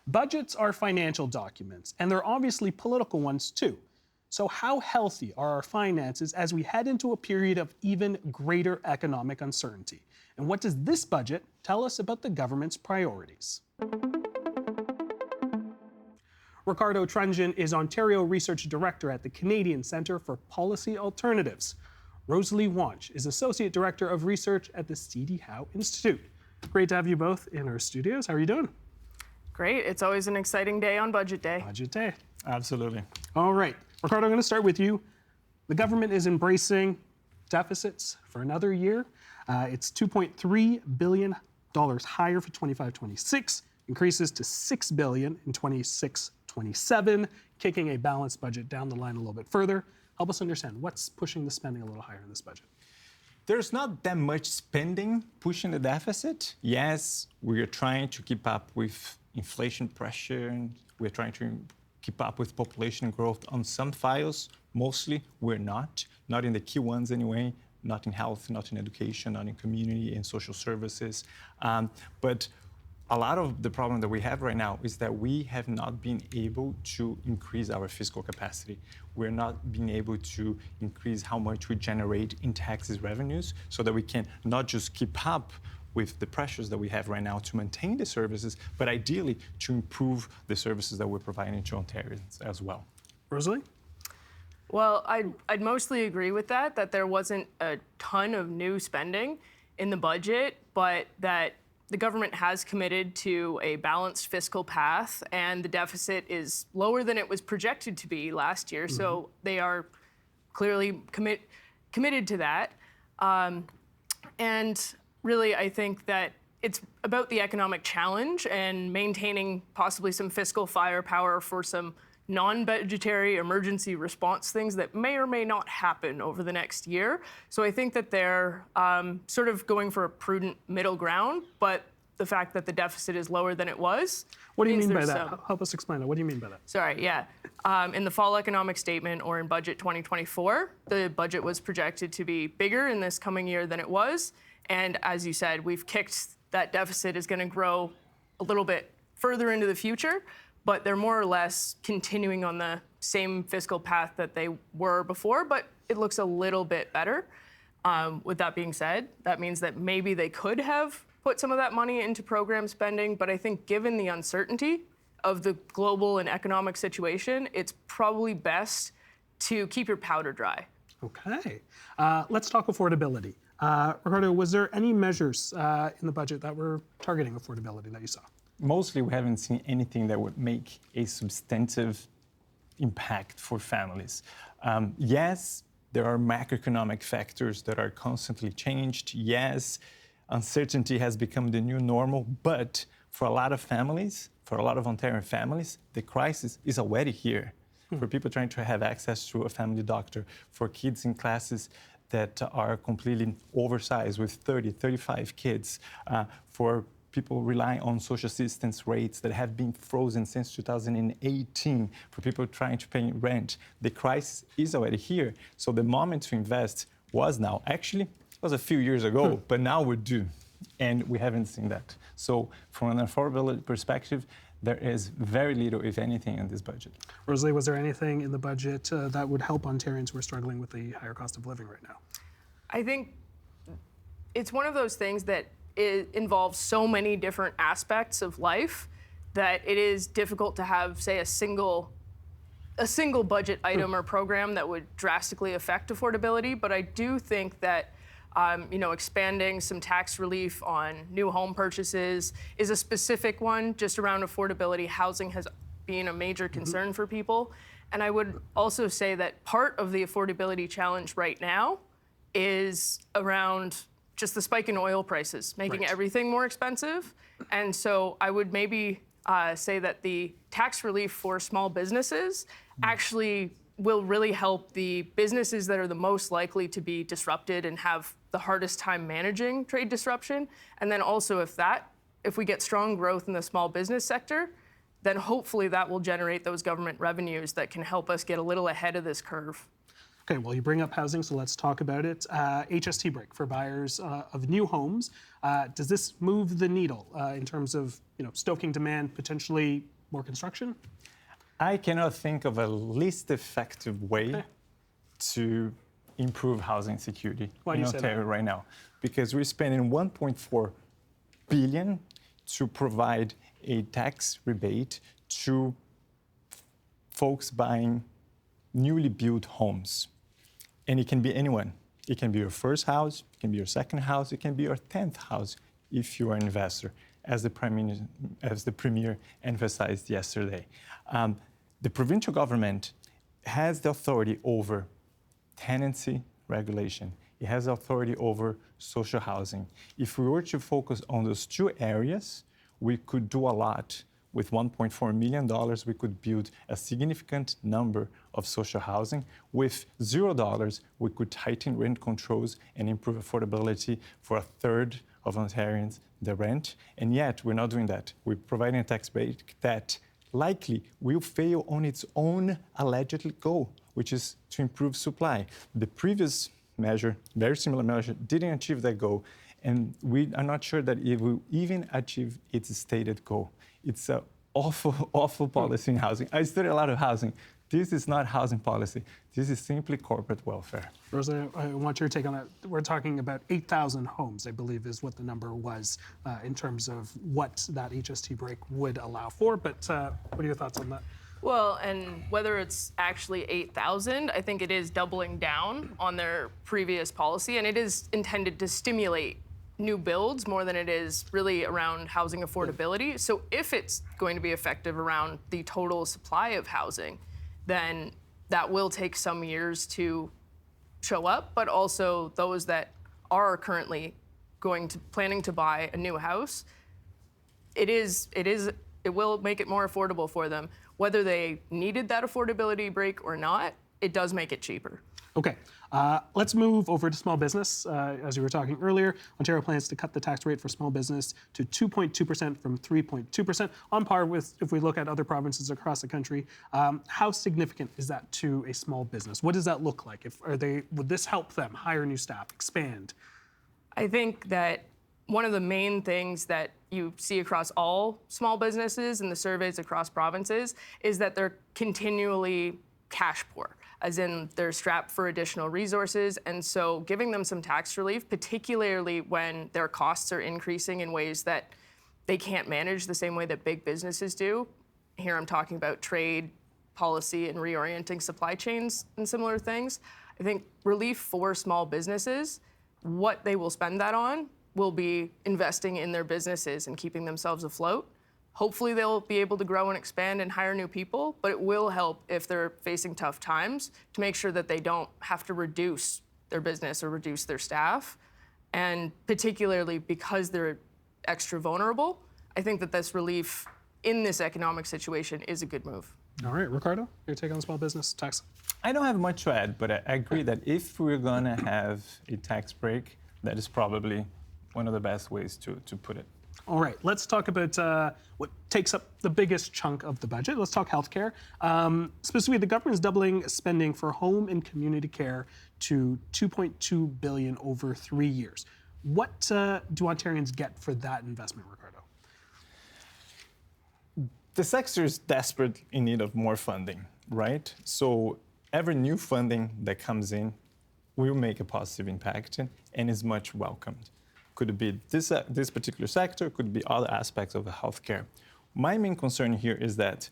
Budgets are financial documents, and they're obviously political ones too. So how healthy are our finances as we head into a period of even greater economic uncertainty? And what does this budget tell us about the government's priorities? Ricardo Tranjan is Ontario Research Director at the Canadian Centre for Policy Alternatives. Rosalie Wyonch is Associate Director of Research at the Howe Institute. Great to have you both in our studios. How are you doing? Great. It's always an exciting day on Budget Day. Budget Day. Absolutely. All right. Ricardo, I'm going to start with you. The government is embracing deficits for another year. It's $2.3 billion higher for 25-26, increases to $6 billion in 26-27, kicking a balanced budget down the line a little bit further. Help us understand what's pushing the spending a little higher in this budget. There's not that much spending pushing the deficit. Yes, we are trying to keep up with inflation pressure. We're trying to keep up with population growth on some files. Mostly, we're not in the key ones anyway, not in health, not in education, not in community and social services. But a lot of the problem that we have right now is that we have not been able to increase our fiscal capacity. We're not being able to increase how much we generate in taxes revenues so that we can not just keep up with the pressures that we have right now to maintain the services, but ideally to improve the services that we're providing to Ontarians as well. Rosalie? Well, I'd mostly agree with that there wasn't a ton of new spending in the budget, but that the government has committed to a balanced fiscal path, and the deficit is lower than it was projected to be last year. So they are clearly committed to that. And really, I think that it's about the economic challenge and maintaining possibly some fiscal firepower for some non-budgetary emergency response things that may or may not happen over the next year. So I think that they're sort of going for a prudent middle ground, but the fact that the deficit is lower than it was. What do you mean by that? Help us explain that. What do you mean by that? Sorry, yeah. In the fall economic statement or in budget 2024, the budget was projected to be bigger in this coming year than it was. And as you said, we've kicked that deficit is going to grow a little bit further into the future, but they're more or less continuing on the same fiscal path that they were before, but it looks a little bit better. With that being said, that means that maybe they could have put some of that money into program spending, but I think given the uncertainty of the global and economic situation, it's probably best to keep your powder dry. Okay. Let's talk affordability. Ricardo, was there any measures in the budget that were targeting affordability that you saw? Mostly, we haven't seen anything that would make a substantive impact for families. Yes, there are macroeconomic factors that are constantly changed. Yes, uncertainty has become the new normal, but for a lot of families, for a lot of Ontarian families, the crisis is already here. For people trying to have access to a family doctor, for kids in classes that are completely oversized with 30, 35 kids, for people relying on social assistance rates that have been frozen since 2018, for people trying to pay rent. The crisis is already here. So the moment to invest was now. Actually, it was a few years ago, but now we're due, and we haven't seen that. So from an affordability perspective, there is very little, if anything, in this budget. Rosalie, was there anything in the budget that would help Ontarians who are struggling with the higher cost of living right now? I think it's one of those things that involves so many different aspects of life that it is difficult to have, say, a single budget item or program that would drastically affect affordability. But I do think that expanding some tax relief on new home purchases is a specific one just around affordability. Housing has been a major concern for people. And I would also say that part of the affordability challenge right now is around just the spike in oil prices, making everything more expensive. And so I would maybe say that the tax relief for small businesses actually will really help the businesses that are the most likely to be disrupted and have the hardest time managing trade disruption. And then also if we get strong growth in the small business sector, then hopefully that will generate those government revenues that can help us get a little ahead of this curve. Okay, well, you bring up housing, so let's talk about it. HST break for buyers of new homes. Does this move the needle in terms of stoking demand, potentially more construction? I cannot think of a least effective way to improve housing security Why do in you say that? Ontario right now, because we're spending 1.4 billion to provide a tax rebate to folks buying newly built homes. And it can be anyone. It can be your first house, it can be your second house, it can be your 10th house if you are an investor, as the Premier emphasized yesterday. The provincial government has the authority over tenancy regulation. It has authority over social housing. If we were to focus on those two areas, we could do a lot. With $1.4 million, we could build a significant number of social housing. With $0, we could tighten rent controls and improve affordability for a third of Ontarians, the rent. And yet, we're not doing that. We're providing a tax break that likely will fail on its own allegedly goal, which is to improve supply. The previous measure, very similar measure, didn't achieve that goal. And we are not sure that it will even achieve its stated goal. It's an awful, awful policy in housing. I study a lot of housing. This is not housing policy. This is simply corporate welfare. Rosalie, I want your take on that. We're talking about 8,000 homes, I believe, is what the number was in terms of what that HST break would allow for. But what are your thoughts on that? Well, and whether it's actually 8,000, I think it is doubling down on their previous policy, and it is intended to stimulate new builds more than it is really around housing affordability. So if it's going to be effective around the total supply of housing, then that will take some years to show up, but also those that are currently planning to buy a new house, it will make it more affordable for them. Whether they needed that affordability break or not, it does make it cheaper. Okay, let's move over to small business. As you were talking earlier, Ontario plans to cut the tax rate for small business to 2.2% from 3.2%, on par with if we look at other provinces across the country. How significant is that to a small business? What does that look like? Would this help them hire new staff, expand? I think that one of the main things that you see across all small businesses and the surveys across provinces is that they're continually cash poor, as in they're strapped for additional resources. And so giving them some tax relief, particularly when their costs are increasing in ways that they can't manage the same way that big businesses do. Here I'm talking about trade policy and reorienting supply chains and similar things. I think relief for small businesses, what they will spend that on will be investing in their businesses and keeping themselves afloat. Hopefully they'll be able to grow and expand and hire new people, but it will help if they're facing tough times to make sure that they don't have to reduce their business or reduce their staff. And particularly because they're extra vulnerable, I think that this relief in this economic situation is a good move. All right, Ricardo, your take on small business tax? I don't have much to add, but I agree that if we're gonna have a tax break, that is probably one of the best ways to put it. All right, let's talk about what takes up the biggest chunk of the budget. Let's talk healthcare. Specifically, the government is doubling spending for home and community care to $2.2 billion over 3 years. What do Ontarians get for that investment, Ricardo? The sector is desperate in need of more funding, right? So every new funding that comes in will make a positive impact and is much welcomed. Could it be this particular sector? Could it be other aspects of the healthcare? My main concern here is that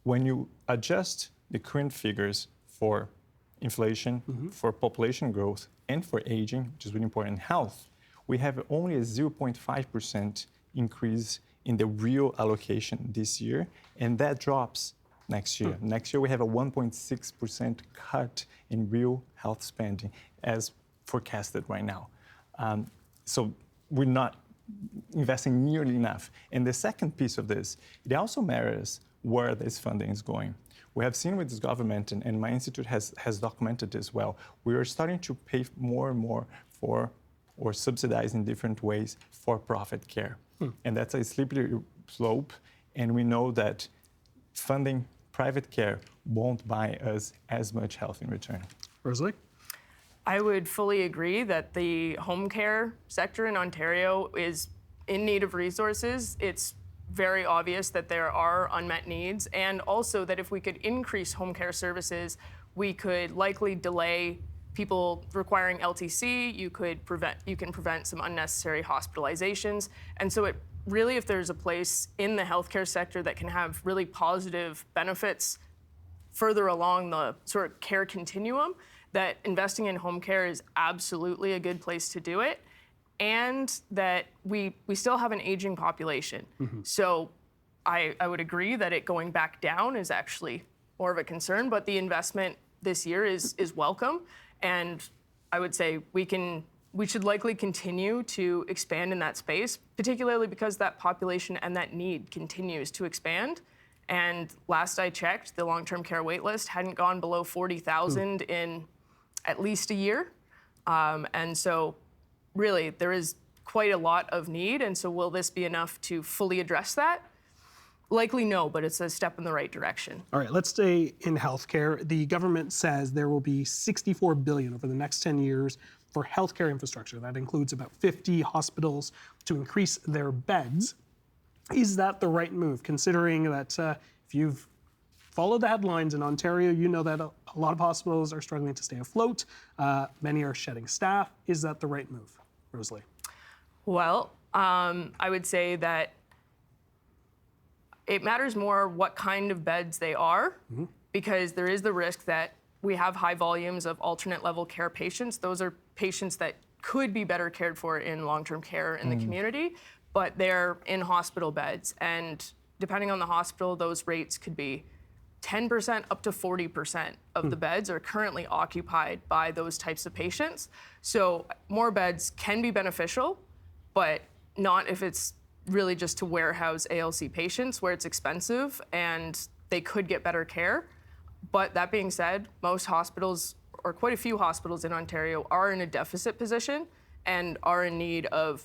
when you adjust the current figures for inflation, for population growth, and for aging, which is really important in health, we have only a 0.5% increase in the real allocation this year, and that drops next year. Next year, we have a 1.6% cut in real health spending as forecasted right now. So we're not investing nearly enough. And the second piece of this, it also matters where this funding is going. We have seen with this government, and my institute has documented this well, we are starting to pay more and more for, or subsidize in different ways, for-profit care. And that's a slippery slope, and we know that funding private care won't buy us as much health in return. Rosalie? I would fully agree that the home care sector in Ontario is in need of resources. It's very obvious that there are unmet needs, and also that if we could increase home care services, we could likely delay people requiring LTC. You can prevent some unnecessary hospitalizations. And so it really, if there's a place in the healthcare sector that can have really positive benefits further along the sort of care continuum, that investing in home care is absolutely a good place to do it. And that we still have an aging population. So I would agree that it going back down is actually more of a concern, but the investment this year is welcome. And I would say we should likely continue to expand in that space, particularly because that population and that need continues to expand. And last I checked, the long-term care wait list hadn't gone below 40,000 in at least a year. And so really, there is quite a lot of need. And so will this be enough to fully address that? Likely no, but it's a step in the right direction. All right, let's stay in healthcare. The government says there will be $64 billion over the next 10 years for healthcare infrastructure. That includes about 50 hospitals to increase their beds. Is that the right move, considering that if you've followed the headlines in Ontario, you know that a lot of hospitals are struggling to stay afloat. Many are shedding staff. Is that the right move, Rosalie? Well, I would say that it matters more what kind of beds they are, because there is the risk that we have high volumes of alternate level care patients. Those are patients that could be better cared for in long-term care in the community, but they're in hospital beds. And depending on the hospital, those rates could be 10% up to 40% of the beds are currently occupied by those types of patients. So more beds can be beneficial, but not if it's really just to warehouse ALC patients where it's expensive and they could get better care. But that being said, most hospitals, or quite a few hospitals in Ontario, are in a deficit position and are in need of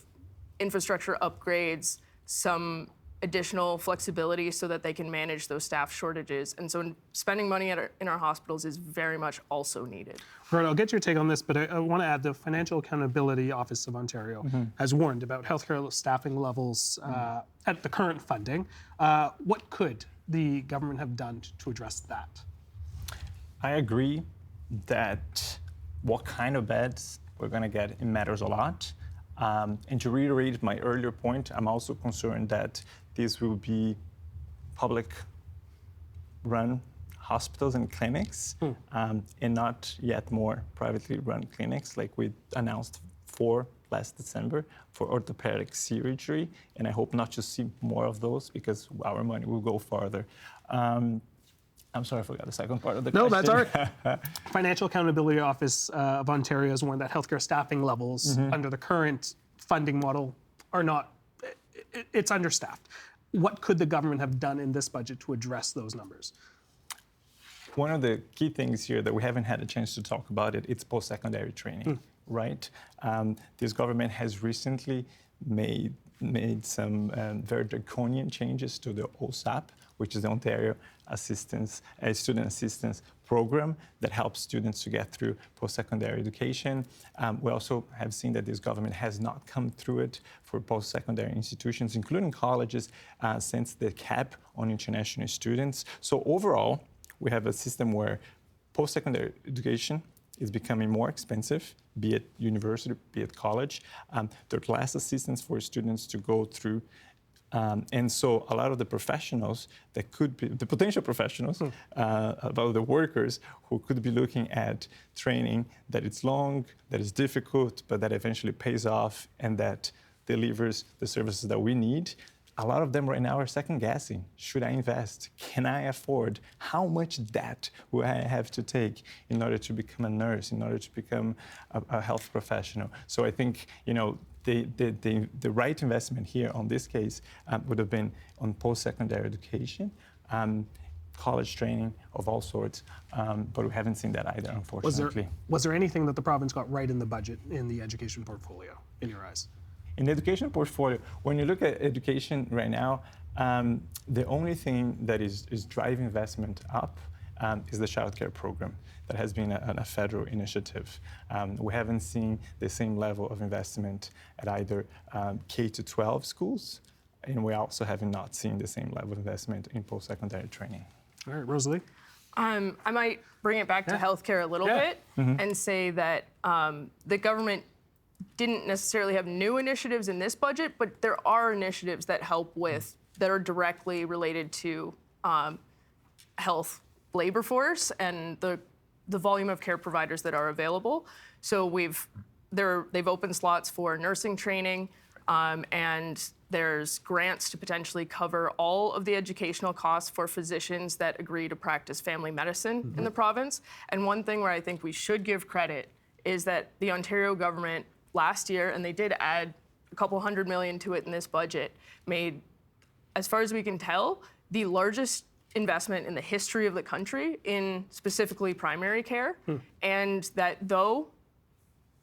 infrastructure upgrades, some additional flexibility so that they can manage those staff shortages. And so spending money in our hospitals is very much also needed. Ricardo, I'll get your take on this, but I want to add the Financial Accountability Office of Ontario has warned about healthcare staffing levels at the current funding. What could the government have done to address that? I agree that what kind of beds we're going to get, it matters a lot. And to reiterate my earlier point, I'm also concerned that these will be public-run hospitals and clinics, and not yet more privately run clinics like we announced for last December for orthopedic surgery. And I hope not to see more of those because our money will go farther. I'm sorry, I forgot the second part of the question. No, that's all right. Financial Accountability Office of Ontario has warned that healthcare staffing levels under the current funding model are not, it's understaffed. What could the government have done in this budget to address those numbers? One of the key things here that we haven't had a chance to talk about it's post-secondary training, right? This government has recently made some very draconian changes to the OSAP, which is the Ontario Student Assistance Program that helps students to get through post-secondary education. We also have seen that this government has not come through it for post-secondary institutions, including colleges, since the cap on international students. So overall, we have a system where post-secondary education is becoming more expensive, be it university, be it college. There are less assistance for students to go through. And so a lot of the professionals that could be, the potential professionals, about the workers who could be looking at training that it's long, that is difficult, but that eventually pays off and that delivers the services that we need. A lot of them right now are second guessing. Should I invest? Can I afford? How much debt will I have to take in order to become a nurse, in order to become a health professional? So I think, the right investment here on this case would have been on post-secondary education, college training of all sorts, but we haven't seen that either, unfortunately. Was there anything that the province got right in the budget in the education portfolio, in your eyes? In the education portfolio, when you look at education right now, the only thing that is driving investment up is the childcare program that has been a federal initiative. We haven't seen the same level of investment at either K-12 schools and we also have not seen the same level of investment in post-secondary training. All right, Rosalie. I might bring it back to healthcare a little bit and say that the government didn't necessarily have new initiatives in this budget, but there are initiatives that that are directly related to health labor force and the volume of care providers that are available. So they've opened slots for nursing training, and there's grants to potentially cover all of the educational costs for physicians that agree to practice family medicine in the province. And one thing where I think we should give credit is that the Ontario government last year, and they did add a couple $100 million to it in this budget, made, as far as we can tell, the largest investment in the history of the country in specifically primary care. And that though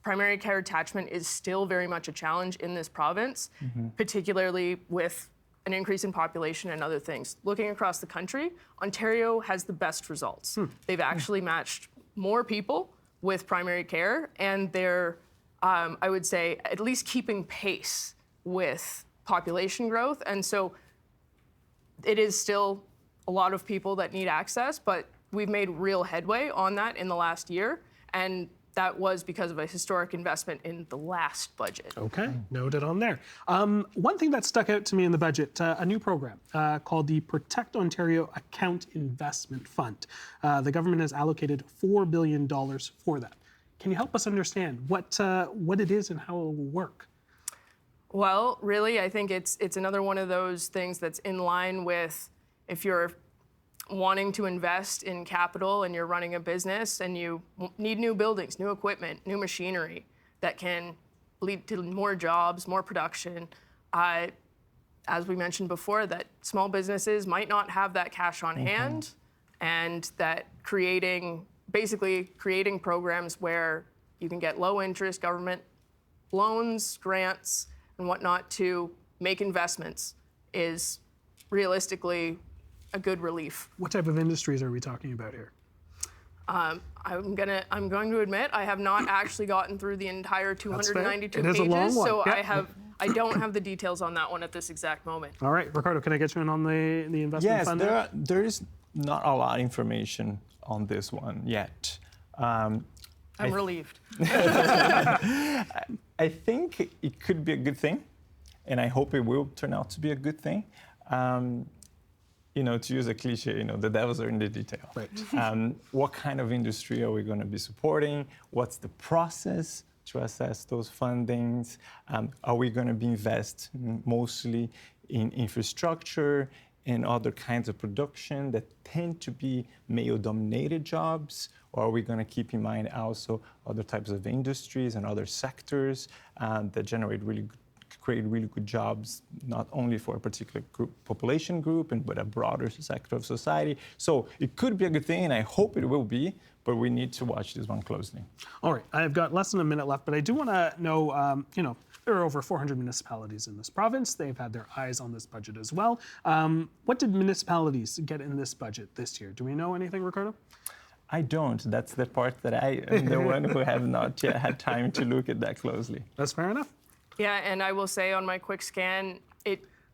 primary care attachment is still very much a challenge in this province, particularly with an increase in population and other things. Looking across the country, Ontario has the best results. They've actually matched more people with primary care, and they're, I would say, at least keeping pace with population growth. And so it is still a lot of people that need access, but we've made real headway on that in the last year. And that was because of a historic investment in the last budget. Okay, noted on there. One thing that stuck out to me in the budget, a new program called the Protect Ontario Account Investment Fund. The government has allocated $4 billion for that. Can you help us understand what it is and how it will work? Well, really, I think it's another one of those things that's in line with if you're wanting to invest in capital and you're running a business and you need new buildings, new equipment, new machinery that can lead to more jobs, more production. As we mentioned before, that small businesses might not have that cash on hand, and that basically creating programs where you can get low interest government loans, grants, and whatnot to make investments is realistically a good relief. What type of industries are we talking about here? I'm going to admit I have not actually gotten through the entire 292 It is pages, a long one. so Yeah. I don't have the details on that one at this exact moment. All right, Ricardo, can I get you in on the investment fund? Yes, there is not a lot of information on this one yet. I'm relieved. I think it could be a good thing, and I hope it will turn out to be a good thing. To use a cliche, the devils are in the detail. Right. What kind of industry are we going to be supporting? What's the process to assess those fundings? Are we going to be investing mostly in infrastructure and other kinds of production that tend to be male-dominated jobs? Or are we going to keep in mind also other types of industries and other sectors that create really good jobs, not only for a particular population group, but a broader sector of society? So it could be a good thing, and I hope it will be, but we need to watch this one closely. All right, I've got less than a minute left, but I do want to know, there are over 400 municipalities in this province. They've had their eyes on this budget as well. What did municipalities get in this budget this year? Do we know anything, Ricardo? I don't. That's the part that I am the one who have not yet had time to look at that closely. That's fair enough. Yeah, and I will say on my quick scan,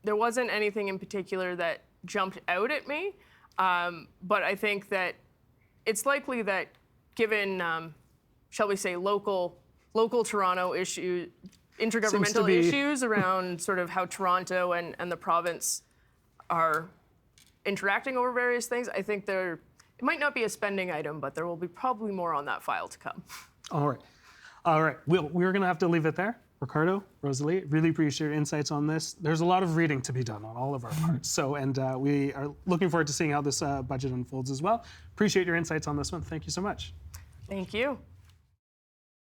there wasn't anything in particular that jumped out at me, but I think that it's likely that given, shall we say, local Toronto issues, intergovernmental issues around sort of how Toronto and the province are interacting over various things, I think it might not be a spending item, but there will be probably more on that file to come. All right. We're going to have to leave it there. Ricardo, Rosalie, really appreciate your insights on this. There's a lot of reading to be done on all of our parts. We are looking forward to seeing how this budget unfolds as well. Appreciate your insights on this one. Thank you so much. Thank you.